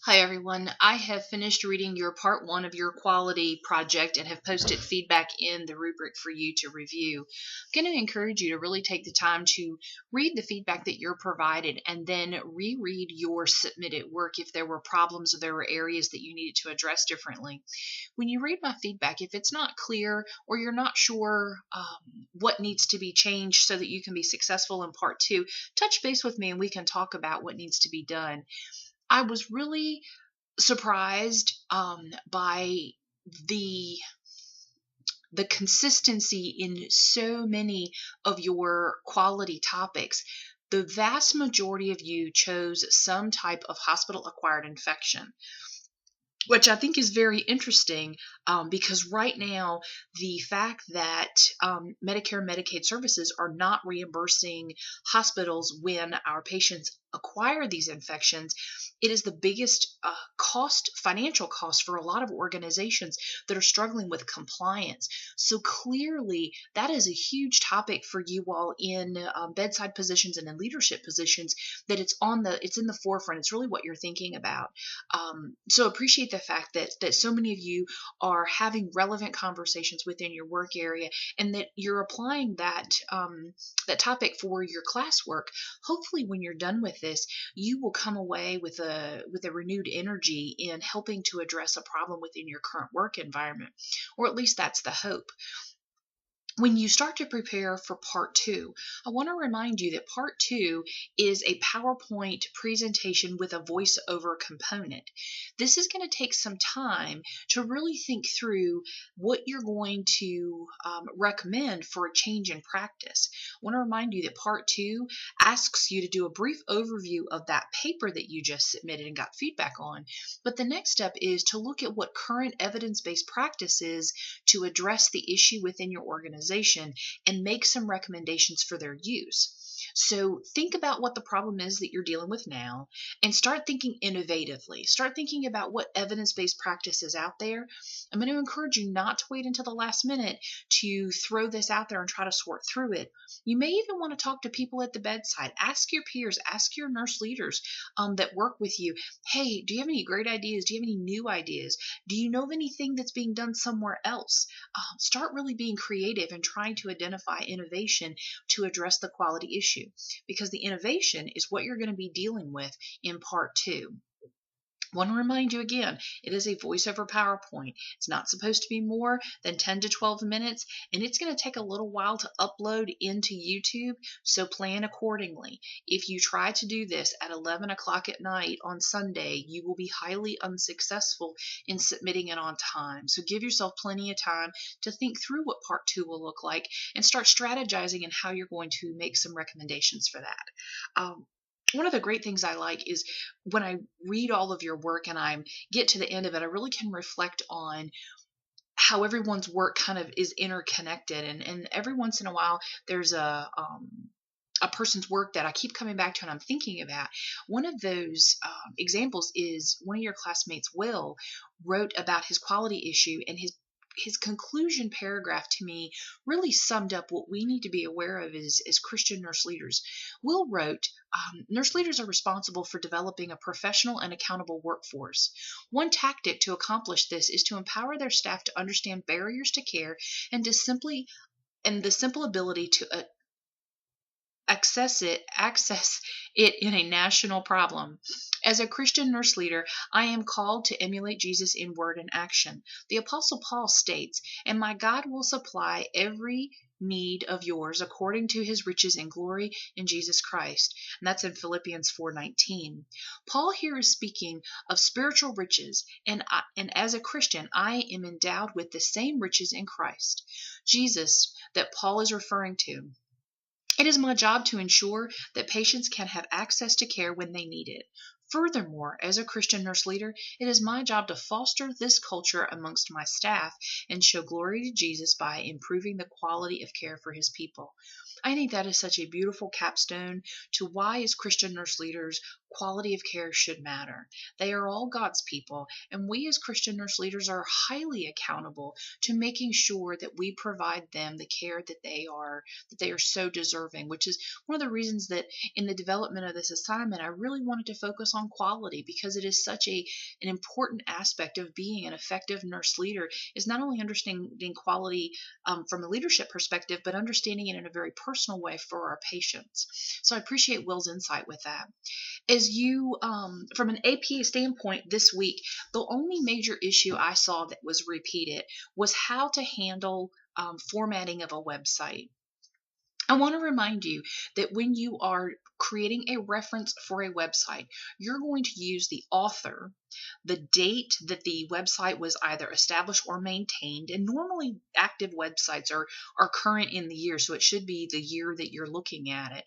Hi everyone. I have finished reading your part one of your quality project and have posted feedback in the rubric for you to review. I'm going to encourage you to really take the time to read the feedback that you're provided and then reread your submitted work if there were problems or there were areas that you needed to address differently. When you read my feedback, if it's not clear or you're not sure what needs to be changed so that you can be successful in part two, touch base with me and we can talk about what needs to be done. I was really surprised by the the consistency in so many of your quality topics. The vast majority of you chose some type of hospital acquired infection, which I think is very interesting because right now the fact that Medicare Medicaid services are not reimbursing hospitals when our patients acquire these infections, it is the biggest financial cost for a lot of organizations that are struggling with compliance. So clearly that is a huge topic for you all in bedside positions and in leadership positions, that it's in the forefront. It's really what you're thinking about. So appreciate the fact that so many of you are having relevant conversations within your work area, and that you're applying that topic for your classwork. Hopefully, when you're done with this, you will come away with a renewed energy in helping to address a problem within your current work environment, or at least that's the hope. When you start to prepare for part two, I want to remind you that part two is a PowerPoint presentation with a voiceover component. This is going to take some time to really think through what you're going to recommend for a change in practice. I want to remind you that part two asks you to do a brief overview of that paper that you just submitted and got feedback on. But the next step is to look at what current evidence-based practice is to address the issue within your organization and make some recommendations for their use. So think about what the problem is that you're dealing with now and start thinking innovatively. Start thinking about what evidence-based practice is out there. I'm going to encourage you not to wait until the last minute to throw this out there and try to sort through it. You may even want to talk to people at the bedside. Ask your peers, ask your nurse leaders that work with you. Hey, do you have any great ideas? Do you have any new ideas? Do you know of anything that's being done somewhere else? Start really being creative and trying to identify innovation to address the quality issue, because the innovation is what you're going to be dealing with in part two. I want to remind you again, it is a voiceover PowerPoint. It's not supposed to be more than 10 to 12 minutes, and it's going to take a little while to upload into YouTube, so plan accordingly. If you try to do this at 11 o'clock at night on Sunday, you will be highly unsuccessful in submitting it on time. So give yourself plenty of time to think through what part two will look like and start strategizing in how you're going to make some recommendations for that. One of the great things I like is when I read all of your work and I get to the end of it, I really can reflect on how everyone's work kind of is interconnected. And every once in a while, there's a person's work that I keep coming back to and I'm thinking about. One of those examples is one of your classmates, Will, wrote about his quality issue, and his conclusion paragraph to me really summed up what we need to be aware of as Christian nurse leaders. Will wrote, nurse leaders are responsible for developing a professional and accountable workforce. One tactic to accomplish this is to empower their staff to understand barriers to care and the simple ability to access it in a national problem. As a Christian nurse leader, I am called to emulate Jesus in word and action. The Apostle Paul states, "And my God will supply every need of yours according to his riches and glory in Jesus Christ." And that's in Philippians 4:19. Paul here is speaking of spiritual riches, and as a Christian, I am endowed with the same riches in Christ Jesus that Paul is referring to. It is my job to ensure that patients can have access to care when they need it. Furthermore, as a Christian nurse leader, it is my job to foster this culture amongst my staff and show glory to Jesus by improving the quality of care for his people. I think that is such a beautiful capstone to why, as Christian nurse leaders, quality of care should matter. They are all God's people, and we as Christian nurse leaders are highly accountable to making sure that we provide them the care that they are so deserving, which is one of the reasons that in the development of this assignment, I really wanted to focus on quality, because it is such an important aspect of being an effective nurse leader, is not only understanding quality from a leadership perspective, but understanding it in a very personal way for our patients. So I appreciate Will's insight with that. As you, from an APA standpoint this week, the only major issue I saw that was repeated was how to handle formatting of a website. I want to remind you that when you are creating a reference for a website, you're going to use the author, the date that the website was either established or maintained, and normally active websites are current in the year, so it should be the year that you're looking at it.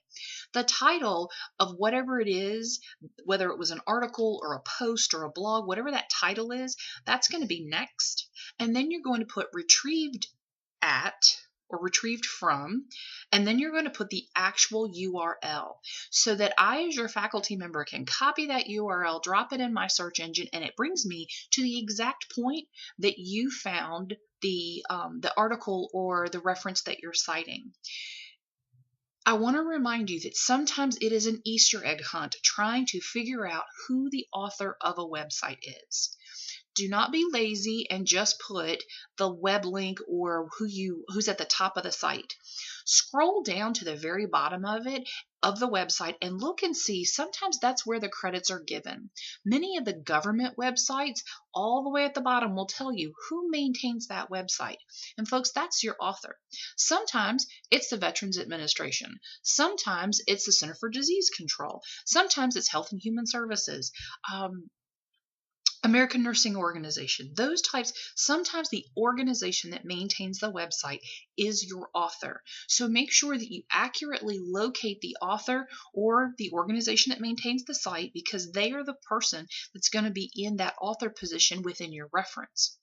The title of whatever it is, whether it was an article or a post or a blog, whatever that title is, that's going to be next. And then you're going to put retrieved at or retrieved from, and then you're going to put the actual URL so that I, as your faculty member, can copy that URL, drop it in my search engine, and it brings me to the exact point that you found the article or the reference that you're citing. I want to remind you that sometimes it is an Easter egg hunt trying to figure out who the author of a website is. Do not be lazy and just put the web link or who's at the top of the site. Scroll down to the very bottom of the website, and look and see. Sometimes that's where the credits are given. Many of the government websites, all the way at the bottom, will tell you who maintains that website. And folks, that's your author. Sometimes it's the Veterans Administration. Sometimes it's the Center for Disease Control. Sometimes it's Health and Human Services. American Nursing Organization, those types. Sometimes the organization that maintains the website is your author. So make sure that you accurately locate the author or the organization that maintains the site, because they are the person that's going to be in that author position within your reference.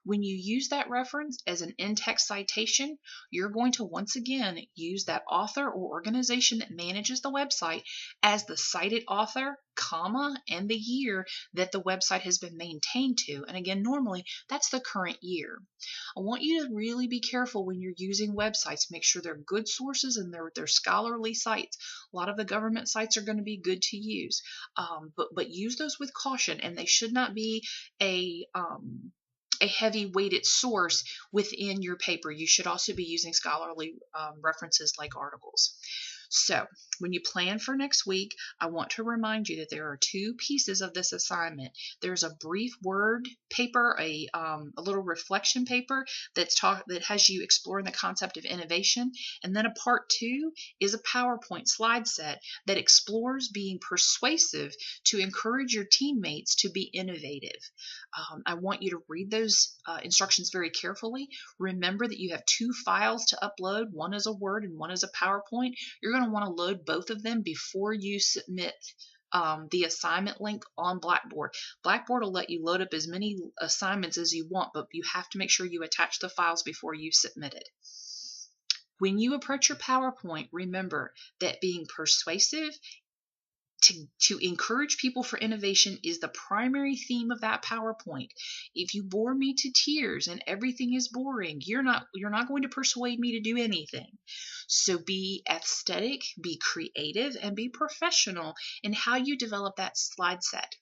When you use that reference as an in-text citation, you're going to once again use that author or organization that manages the website as the cited author, comma, and the year that the website has been maintained to. And again, normally that's the current year. I want you to really be careful when you're using websites. Make sure they're good sources and they're scholarly sites. A lot of the government sites are going to be good to use, but use those with caution, and they should not be a heavy weighted source within your paper. You should also be using scholarly references like articles. So when you plan for next week, I want to remind you that there are two pieces of this assignment. There's a brief word paper, a little reflection paper that has you exploring the concept of innovation, and then a part 2 is a PowerPoint slide set that explores being persuasive to encourage your teammates to be innovative. I want you to read those instructions very carefully. Remember that you have 2 files to upload. One is a Word and one is a PowerPoint. You're going to want to load both of them before you submit the assignment link on Blackboard. Blackboard will let you load up as many assignments as you want, but you have to make sure you attach the files before you submit it. When you approach your PowerPoint, remember that being persuasive to encourage people for innovation is the primary theme of that PowerPoint. If you bore me to tears and everything is boring, you're not going to persuade me to do anything. So be aesthetic, be creative, and be professional in how you develop that slide set.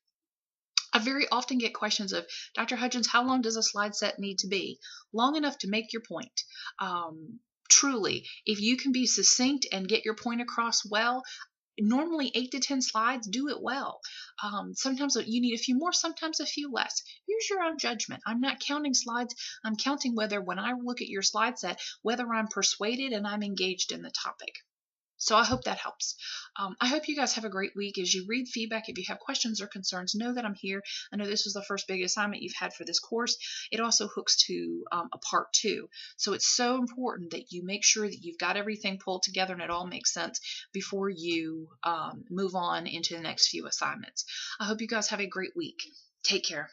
I very often get questions of, Dr. Hudgens, how long does a slide set need to be? Long enough to make your point. Truly, if you can be succinct and get your point across well, normally 8 to 10 slides, do it well. Sometimes you need a few more, sometimes a few less. Use your own judgment. I'm not counting slides. I'm counting whether, when I look at your slide set, whether I'm persuaded and I'm engaged in the topic. So I hope that helps. I hope you guys have a great week. As you read feedback, if you have questions or concerns, know that I'm here. I know this was the first big assignment you've had for this course. It also hooks to a part 2. So it's so important that you make sure that you've got everything pulled together and it all makes sense before you move on into the next few assignments. I hope you guys have a great week. Take care.